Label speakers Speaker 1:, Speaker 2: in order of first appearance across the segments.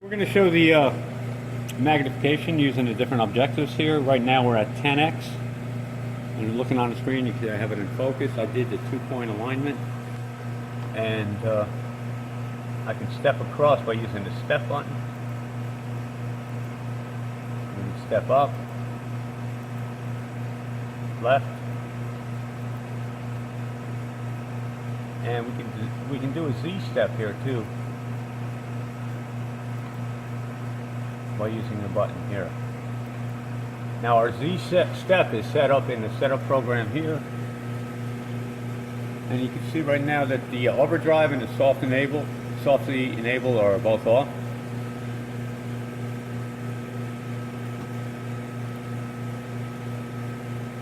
Speaker 1: We're going to show the magnification using the different objectives here. Right now we're at 10x. And you're looking on the screen, you can see I have it in focus. I did the 2-point alignment. And I can step across by using the step button. And step up, left. And we can do a Z step here too, by using the button here. Now our Z step is set up in the setup program here, and you can see right now that the overdrive and the softly enable are both off.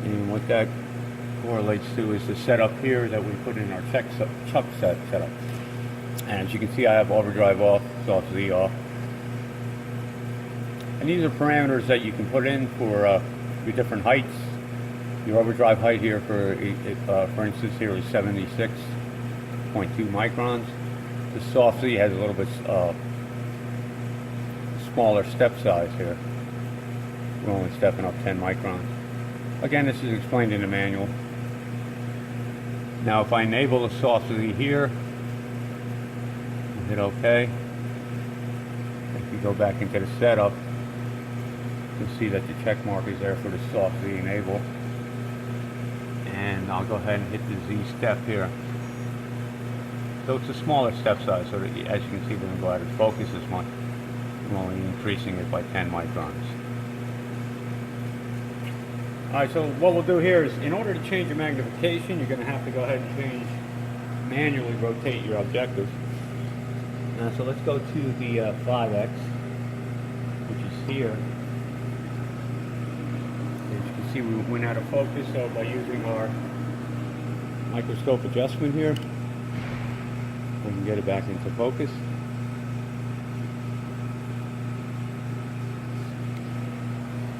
Speaker 1: And what that correlates to is the setup here that we put in our chuck setup. And as you can see, I have overdrive off, soft Z off. And these are parameters that you can put in for your different heights. Your overdrive height here, for instance, here is 76.2 microns. The soft Z has a little bit smaller step size here. We're only stepping up 10 microns. Again, this is explained in the manual. Now, if I enable the soft Z here, hit OK. If you go back into the setup, you can see that the check mark is there for the soft Z enable. And I'll go ahead and hit the Z step here. So it's a smaller step size, so that, as you can see, we're going to go out of focus as much. I'm only increasing it by 10 microns. Alright, so what we'll do here is, in order to change your magnification, you're going to have to go ahead and manually rotate your objective. So let's go to the 5x, which is here. As you can see, we went out of focus, so by using our microscope adjustment here, we can get it back into focus.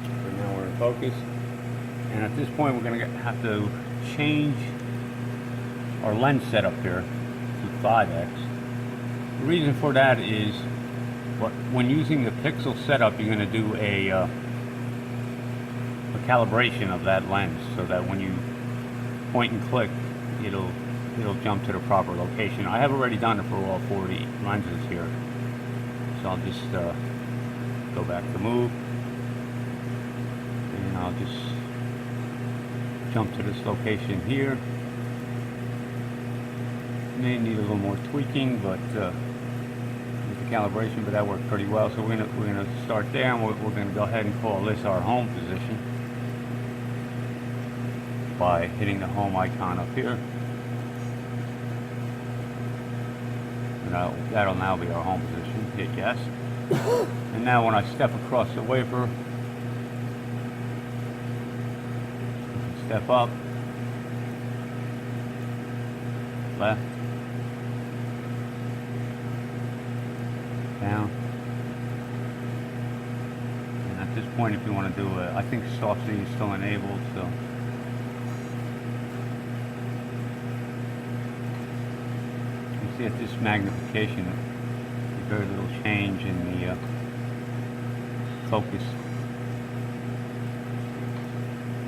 Speaker 1: So now we're in focus. And at this point, we're going to have to change our lens setup here to 5x. The reason for that is, when using the pixel setup, you're going to do a calibration of that lens, so that when you point and click, it'll jump to the proper location. I have already done it for all 40 lenses here, so I'll just go back to move, and I'll just jump to this location here. May need a little more tweaking, but with the calibration, but that worked pretty well. So we're gonna start there, and we're gonna go ahead and call this our home position by hitting the home icon up here. And that'll now be our home position. Hit yes. And now when I step across the wafer, step up, left, down, and at this point, if you want to do I think soft Z is still enabled, so you can see at this magnification, very little change in the focus.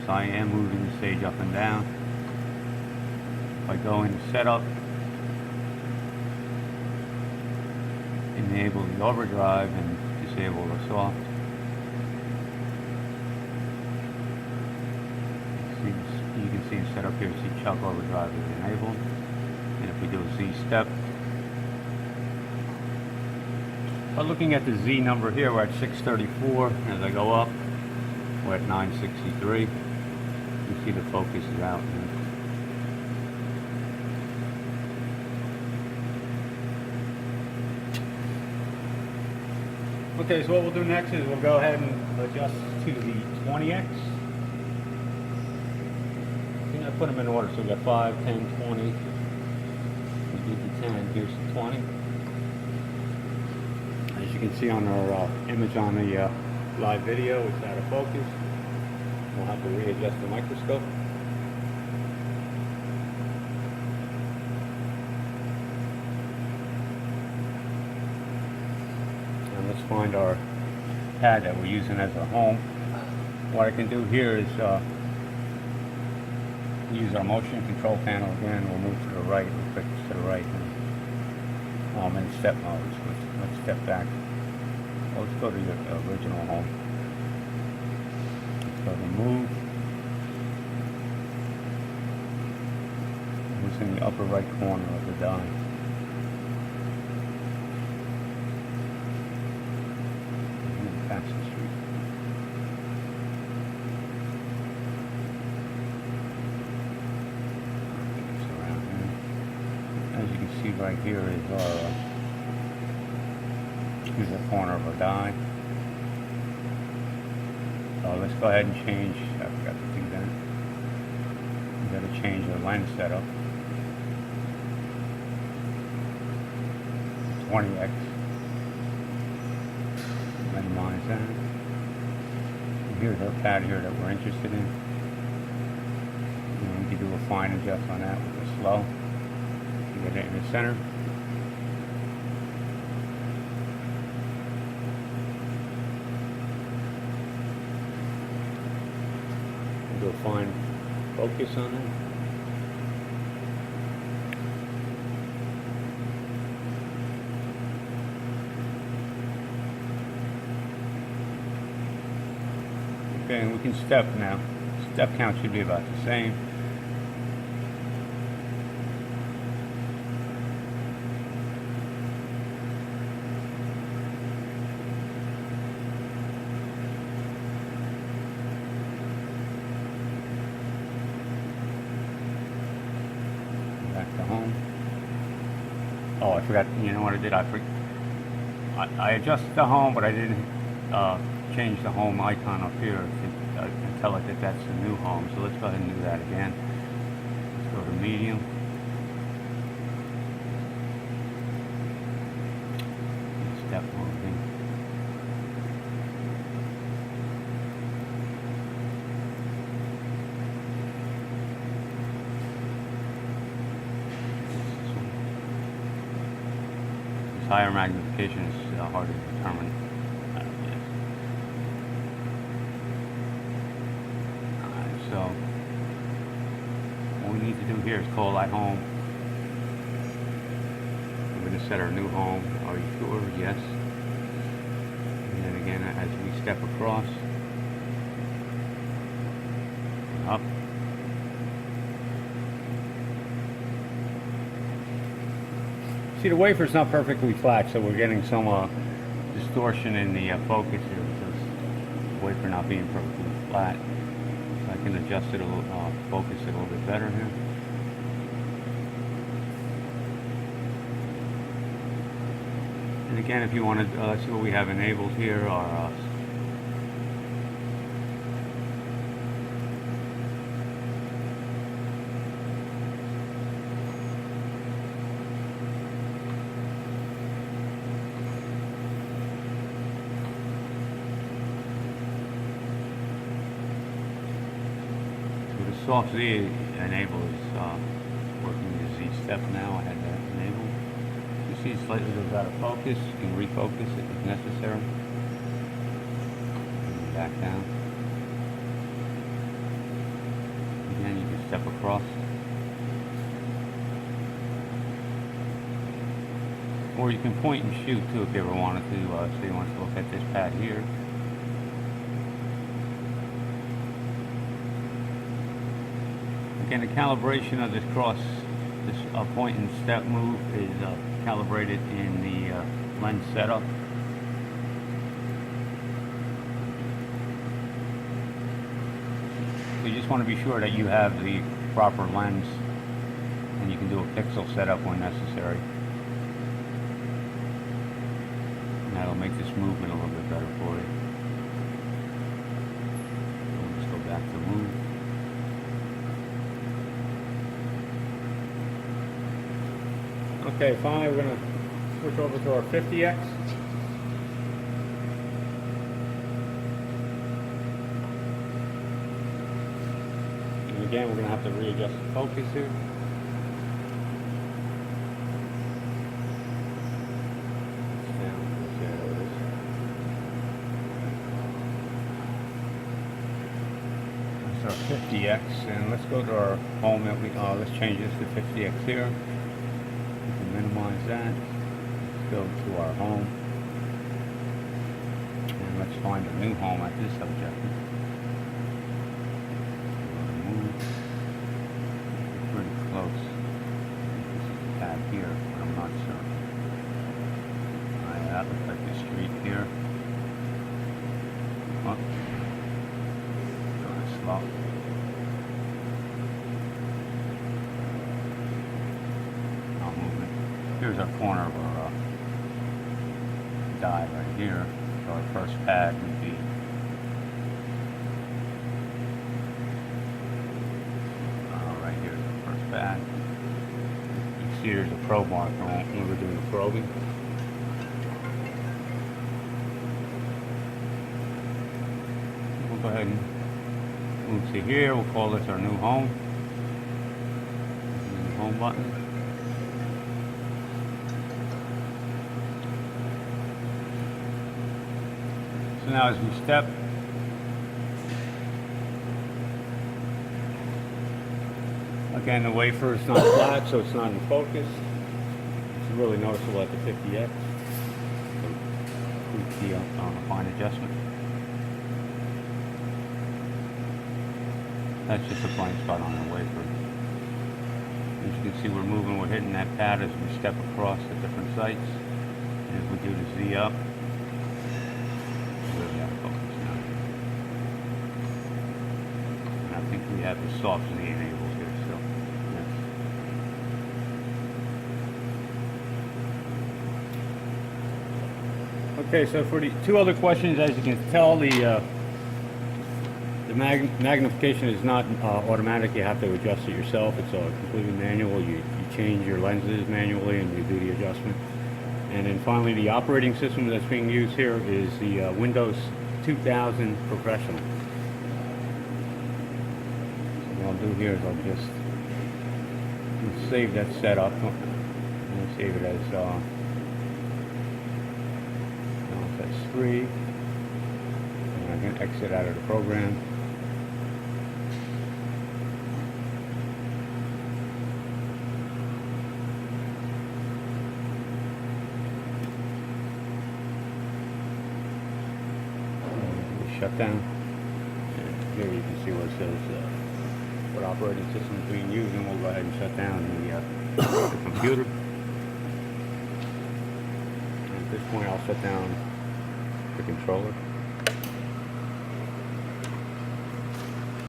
Speaker 1: So I am moving the stage up and down. If I go into setup, enable the overdrive and disable the soft. You can see in setup here, see chuck overdrive is enabled. And if we do a Z step, by looking at the Z number here, we're at 634. As I go up, we're at 963. You see the focus is out here. Okay, so what we'll do next is we'll go ahead and adjust to the 20x. I think I put them in order, so we got 5, 10, 20. We did the 10, here's the 20. As you can see on our image on the live video, it's out of focus. We'll have to readjust the microscope. let's find our pad that we're using as a home. What I can do here is use our motion control panel again. We'll move to the right, we'll click to the right. And I'm in step mode, so let's step back. Well, let's go to your original home. Let's go to move. It's in the upper right corner of the die. Pass the street. As you can see right here is our here's the corner of our die. So let's go ahead and change. I forgot to do that. We got to change the lens setup. 20x. Minimize that. And here's our pad here that we're interested in. And we can do a fine adjust on that with the slow. Get it in the center. We'll do a fine focus on it. Okay, and we can step now. Step count should be about the same. Back to home. Oh, I forgot. You know what I did? I adjusted the home, but I didn't change the home icon up here to tell it that that's the new home. So let's go ahead and do that again. Let's go to medium. Step moving. This higher magnification is hard to determine. So what we need to do here is call that home. We're going to set our new home. Are you sure? Yes. And then again, as we step across, up. See, the wafer's not perfectly flat, so we're getting some distortion in the focus here because the wafer not being perfectly flat. I can adjust it a little, focus it a little bit better here. And again, if you want to, let's see what we have enabled here. Our soft Z enable is working the Z step now. I had that enabled. You see it slightly goes out of focus. You can refocus it if necessary. And back down. Again, you can step across. Or you can point and shoot too if you ever wanted to. So you want to look at this pad here. Again, the calibration of this cross, this point and step move is calibrated in the lens setup. So you just want to be sure that you have the proper lens, and you can do a pixel setup when necessary. And that'll make this movement a little bit better for you. So let's go back to move. Okay, finally we're going to switch over to our 50X. And again, we're going to have to readjust the focus here. There it is. our 50X, and let's go to our home that we, let's change this to 50X here. We can minimize that. Let's go to our home. And let's find a new home at this objective. Move. Pretty close. This is a tab here, but I'm not sure. That looks like the street here. Oh. Going slow. Now moving. Here's our corner of our dive right here. So our first pad would be right here is the first pad. You can see there's a probe marker when we're doing the probing. We'll go ahead and move to here. We'll call this our new home. New home button. So now as we step, again the wafer is not flat, so it's not in focus. It's really noticeable at the 50X. So tweak the fine adjustment. That's just a blank spot on the wafer. As you can see, we're moving, we're hitting that pad as we step across the different sites. And as we do the Z up, really out of focus now. And I think we have the soft Z enabled here still. Yes. Okay, so for the two other questions, as you can tell, the magnification is not automatic. You have to adjust it yourself. It's completely manual. You change your lenses manually and you do the adjustment. And then finally, the operating system that's being used here is the Windows 2000 Professional. So what I'll do here is I'll just save that setup. And save it as S3. And I can exit out of the program. Shut down. And here you can see where it says what operating system is being used, and we'll go ahead and shut down the computer. And at this point, I'll shut down the controller.